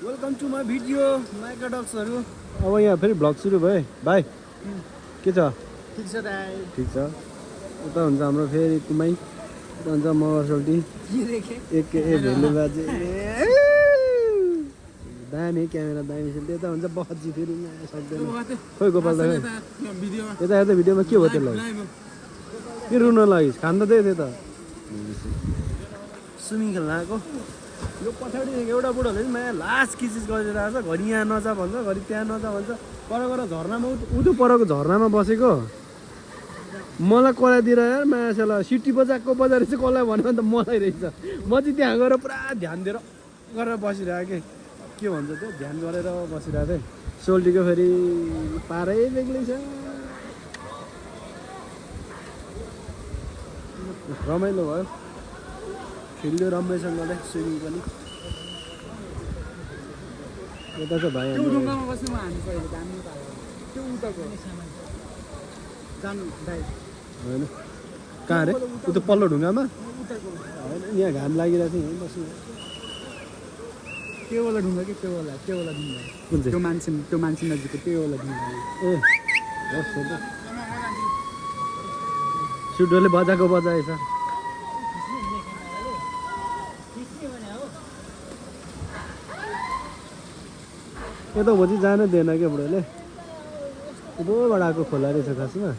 Welcome to my video माइका डक्सहरू। अब यहाँ फेरि भ्लग सुरु भयो भाइ। के छ? ठिक छ दाइ। ठिक छ। उता हुन्छ हाम्रो फेरि कुमाई, उता हुन्छ मगरसोल्टी, एक भेले बाजे। दामी क्यामेरा दामी छ। त्यता हुन्छ बजी फेरि सक्दैन। खोइ गोपाल दाइ यता हेर्दा भिडियोमा के हो त्यसलाई? के रुन लागिस्? खान त त्यही थियो त। स्विमिङ खेल्न आएको। यो पछाडिदेखि एउटा बुढोले पनि माया लास्ट किचिज गरिरहेको छ। घरि यहाँ नजा भन्छ, घरि त्यहाँ नजा भन्छ। पर झर्नामा उतो परको झर्नामा बसेको मलाई कराइदिएर यार मायासेला सिटी बजाएको बजार चाहिँ कसलाई भन्यो भने त मलाई रहेछ। म चाहिँ त्यहाँ गएर पुरा ध्यान दिएर गरेर बसिरहेको के भन्छ त्यो ध्यान गरेर बसिरहेको थिएँ। सोल्टीको फेरि पारै बेग्लै छ। रमाइलो भयो, खेल्यो राम्रैसँगले स्विमिङ पनि। यता चाहिँ भाइ त्यो ढुङ्गामा बस्नु हामी कहिले जान्नु पायो। त्यो उताको जानु दाइ होइन कहाँ अरे? उता पल्लो ढुङ्गामा उताको होइन, यहाँ घाम लागिरहेको थियो यहीँ बस्नु। त्यो वाला ढुङ्गा कि त्यो वाला ढुङ्गा? कुन चाहिँ? त्यो मान्छे नजिकको त्यो वाला ढुङ्गा। ए सुडोले बजाएको बजाएछ। यता भोलि जानु दिएन क्या बुढोले। उतोबाट आएको खोला रहेछ खासमा।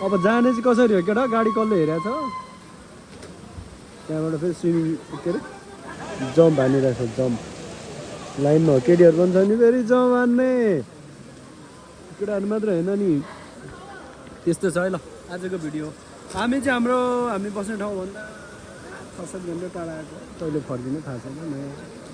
अब जाने चाहिँ कसरी हो केटा? गाडी कसले हेरेको छ? त्यहाँबाट फेरि स्विमिङ के अरे जम्प हानिरहेको छ। जम्प लाइनमा हो, केटीहरू पनि छ नि फेरि जम्प हान्ने। केटाहरू मात्र होइन नि, त्यस्तो छ है। ल आजको भिडियो हामी चाहिँ हामी बस्ने ठाउँभन्दा 6-7 घन्टा टाढा आएको। कहिले फर्किनु थाहा छैन।